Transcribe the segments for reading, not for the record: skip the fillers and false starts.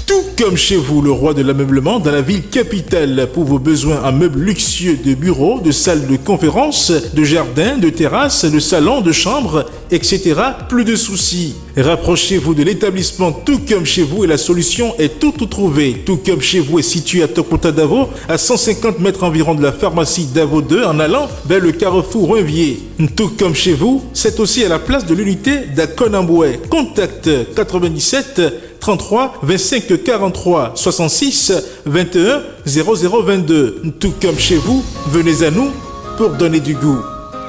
Tout comme chez vous, le roi de l'ameublement dans la ville capitale. Pour vos besoins en meubles luxueux de bureaux, de salles de conférences, de jardins, de terrasses, de salons, de chambres, etc. Plus de soucis. Rapprochez-vous de l'établissement Tout comme chez vous et la solution est toute trouvée. Tout comme chez vous est situé à Tokota Davo, à 150 mètres environ de la pharmacie Davo 2 en allant vers le carrefour Renvier. Tout comme chez vous, c'est aussi à la place de l'unité d'Akonamboué. Contact 97 33 25 43 66 21 0022. Tout comme chez vous, venez à nous pour donner du goût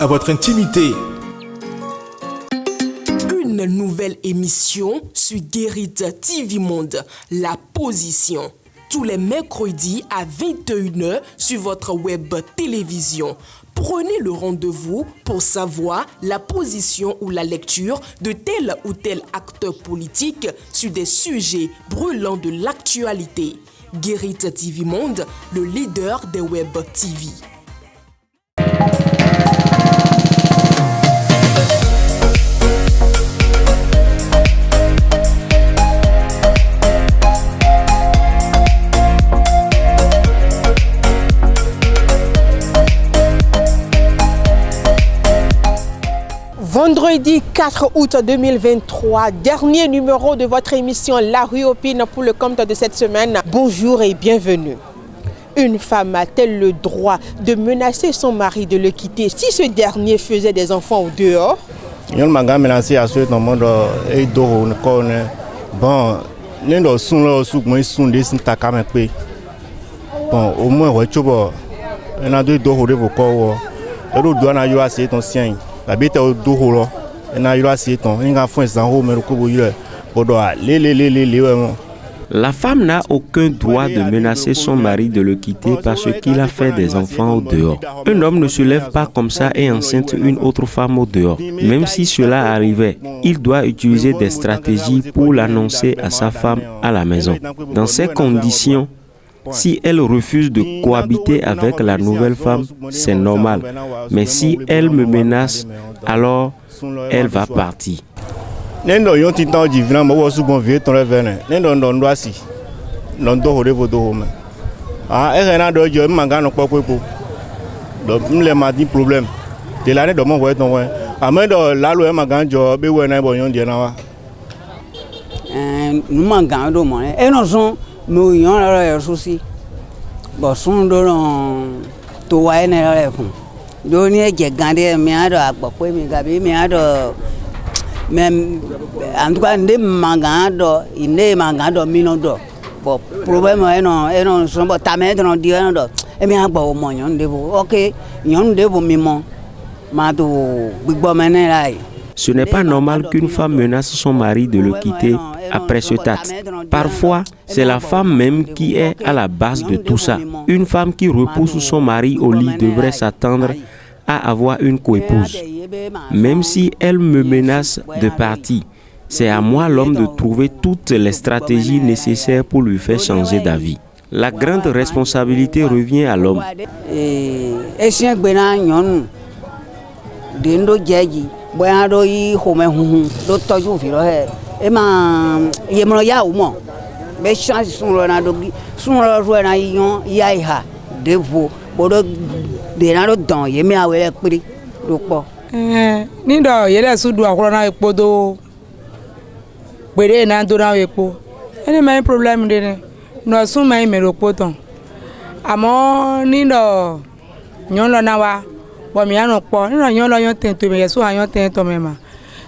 à votre intimité. Une nouvelle émission sur Guérit TV Monde, La Position. Tous les mercredis à 21h sur votre web télévision. Prenez le rendez-vous pour savoir la position ou la lecture de tel ou tel acteur politique sur des sujets brûlants de l'actualité. Guérit TV Monde, le leader des web TV. Vendredi 4 août 2023, dernier numéro de votre émission La Rue Opine pour le compte de cette semaine. Bonjour et bienvenue. Une femme a-t-elle le droit de menacer son mari de le quitter si ce dernier faisait des enfants au dehors? Bon, au moins, on a deux doigts de vos La femme n'a aucun droit de menacer son mari de le quitter parce qu'il a fait des enfants au dehors. Un homme ne se lève pas comme ça et enceinte une autre femme au dehors. Même si cela arrivait, il doit utiliser des stratégies pour l'annoncer à sa femme à la maison. Dans ces conditions, si elle refuse de cohabiter avec la nouvelle femme, c'est normal. Mais si elle me menace, alors elle va partir. Nous avons souci. Bon, son don to wa ne la fun. Do ni e je gande mi ado agbopo mi gabi mi ado même en tout cas ndé mangado, ine mangado minodo. Bon, problème e non so bo ta me don di no do. E mi agbo mo yon de bo. OK, yon de bo mi mo. Ma do gbigbo mene lai. Ce n'est pas normal qu'une femme menace son mari de le quitter après ce acte. Parfois, c'est la femme même qui est à la base de tout ça. Une femme qui repousse son mari au lit devrait s'attendre à avoir une coépouse. Même si elle me menace de partir, c'est à moi, l'homme, de trouver toutes les stratégies nécessaires pour lui faire changer d'avis. La grande responsabilité revient à l'homme. Bueno yi home hu do toju fi lo he e ma ye mo ya umo be chance sun lo na do sun lo ru na yon ya iha de vo bodo de na do don ye mi awele piri do po ni do ye le su du akoro na epo do pere na do na epo any my problem de ne no sun mai me ro po ton amo ni do nyon lo na wa bon mi ano po ni yon lo yon tento me yeso yon tento me ma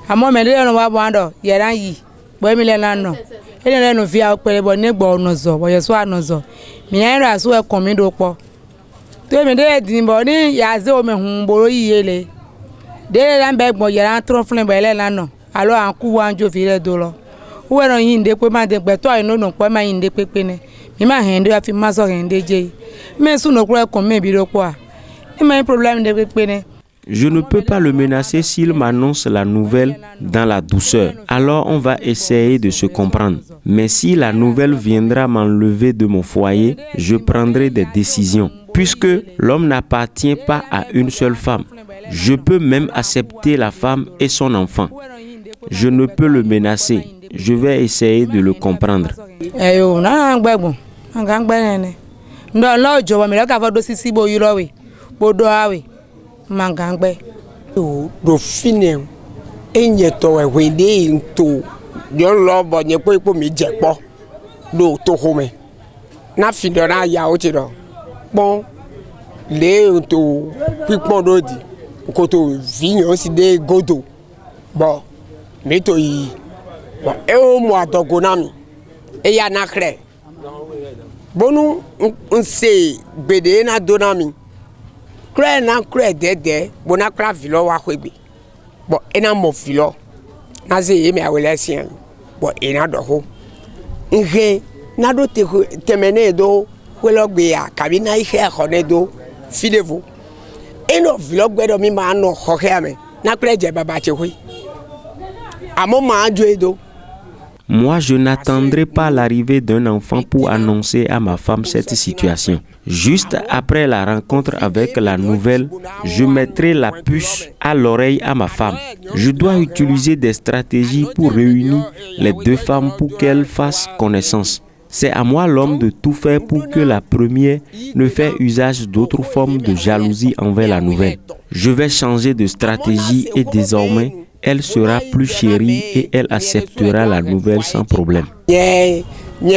amo me le no wa bo ando ye ran yi bo mi le na no e le no via pere bo ne gbo no zo bo yeso ano zo mi yan ra so e kon mi do po to me de din bo ni ya ze o me hun boro yi ele de le ran be gbo ye ran tron fun be le na no alo an ku wa njo fi le do lo wo ran yin de pe ma de gbe to ino no po ma yin de pepe ne mi ma hen de afi ma so hen de je me su no kro e kon me bi do po a. Je ne peux pas le menacer s'il m'annonce la nouvelle dans la douceur. Alors on va essayer de se comprendre. Mais si la nouvelle viendra m'enlever de mon foyer, je prendrai des décisions. Puisque l'homme n'appartient pas à une seule femme, je peux même accepter la femme et son enfant. Je ne peux le menacer. je vais essayer de le comprendre. Le to pipon dodi koto vinyo si de godo bon meto yi bon e o mo adogonami e ya nakre bonu nse gbede na donami kre na kre dede bona kra vilo wa kwegbe bon e na mo vilo na ze e me awele sien bon e na doho nge na do temene do kwelogbe ya kabina ihe khone do filez-vous. Et nos vlogs de mi ma no hokeame na preje baba chehui. Amo ma do. Moi, je n'attendrai pas l'arrivée d'un enfant pour annoncer à ma femme cette situation. Juste après la rencontre avec la nouvelle, je mettrai la puce à l'oreille à ma femme. Je dois utiliser des stratégies pour réunir les deux femmes pour qu'elles fassent connaissance. C'est à moi, l'homme, de tout faire pour que la première ne fasse usage d'autres formes de jalousie envers la nouvelle. Je vais changer de stratégie et désormais, elle sera plus chérie et elle acceptera la nouvelle sans problème. Nous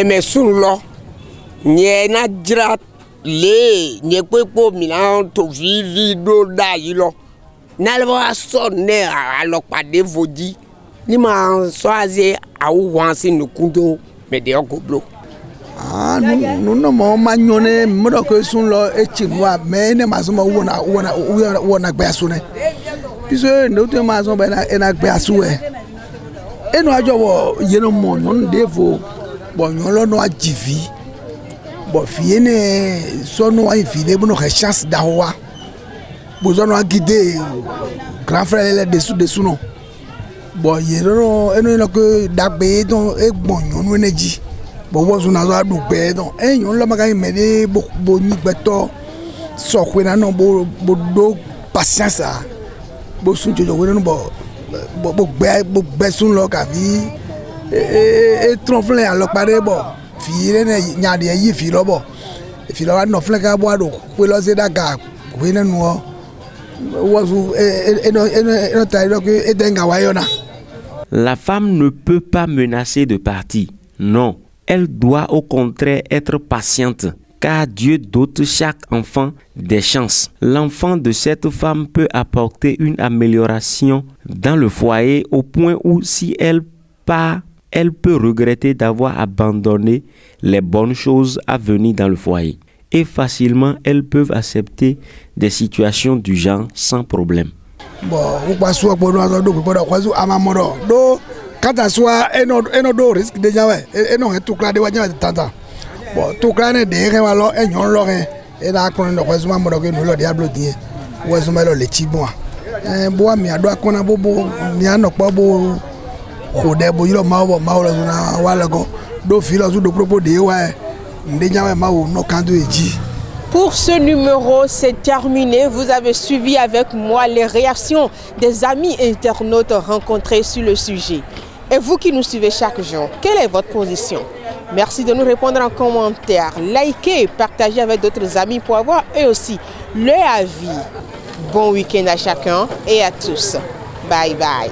n'avons pas de temps que sont là et chinois, mais nous avons un personne. Puisque nous avons un personne. Et nous avons un monde de vous. Bon, nous avons un jivi. Bon, fiene, son nom est filé pour nos chasses d'awa. Nous avons guidé grand frère dessous non. Bon, il y a que d'abé donc et bon, nous ne dit. Bon, vous avez un double donc et nous l'avons gagné mais bon ni beto so que na non bo patience à bo sun jojo we no bo gbe sun lo ka vi et tromflin à lo pare bo fi re nya de yi fi lo bo fi lo no flen ka bo ado we lo se da ga we na no wo no ta ro ke e denga wa yo na. La femme ne peut pas menacer de partir. Non. Elle doit au contraire être patiente, car Dieu dote chaque enfant des chances. L'enfant de cette femme peut apporter une amélioration dans le foyer au point où si elle part, elle peut regretter d'avoir abandonné les bonnes choses à venir dans le foyer. Et facilement, elles peuvent accepter des situations du genre sans problème. Quand à soi, eno risque de jawe, eno tout clair de wanya de tanta. Bon, tout clair ne de alors et non loré et la con no kwazuma mo que nous le diable die. Wazuma le chibwa. Boa mi ado akona bobo mi ano pa bo khode bo yiro mawo la zuna wala go do filo zu do propos de wa de jawe mawo no kandu eji. Pour ce numéro, c'est terminé. Vous avez suivi avec moi les réactions des amis internautes rencontrés sur le sujet. Et vous qui nous suivez chaque jour, quelle est votre position? Merci de nous répondre en commentaire. Likez et partagez avec d'autres amis pour avoir eux aussi leur avis. Bon week-end à chacun et à tous. Bye bye.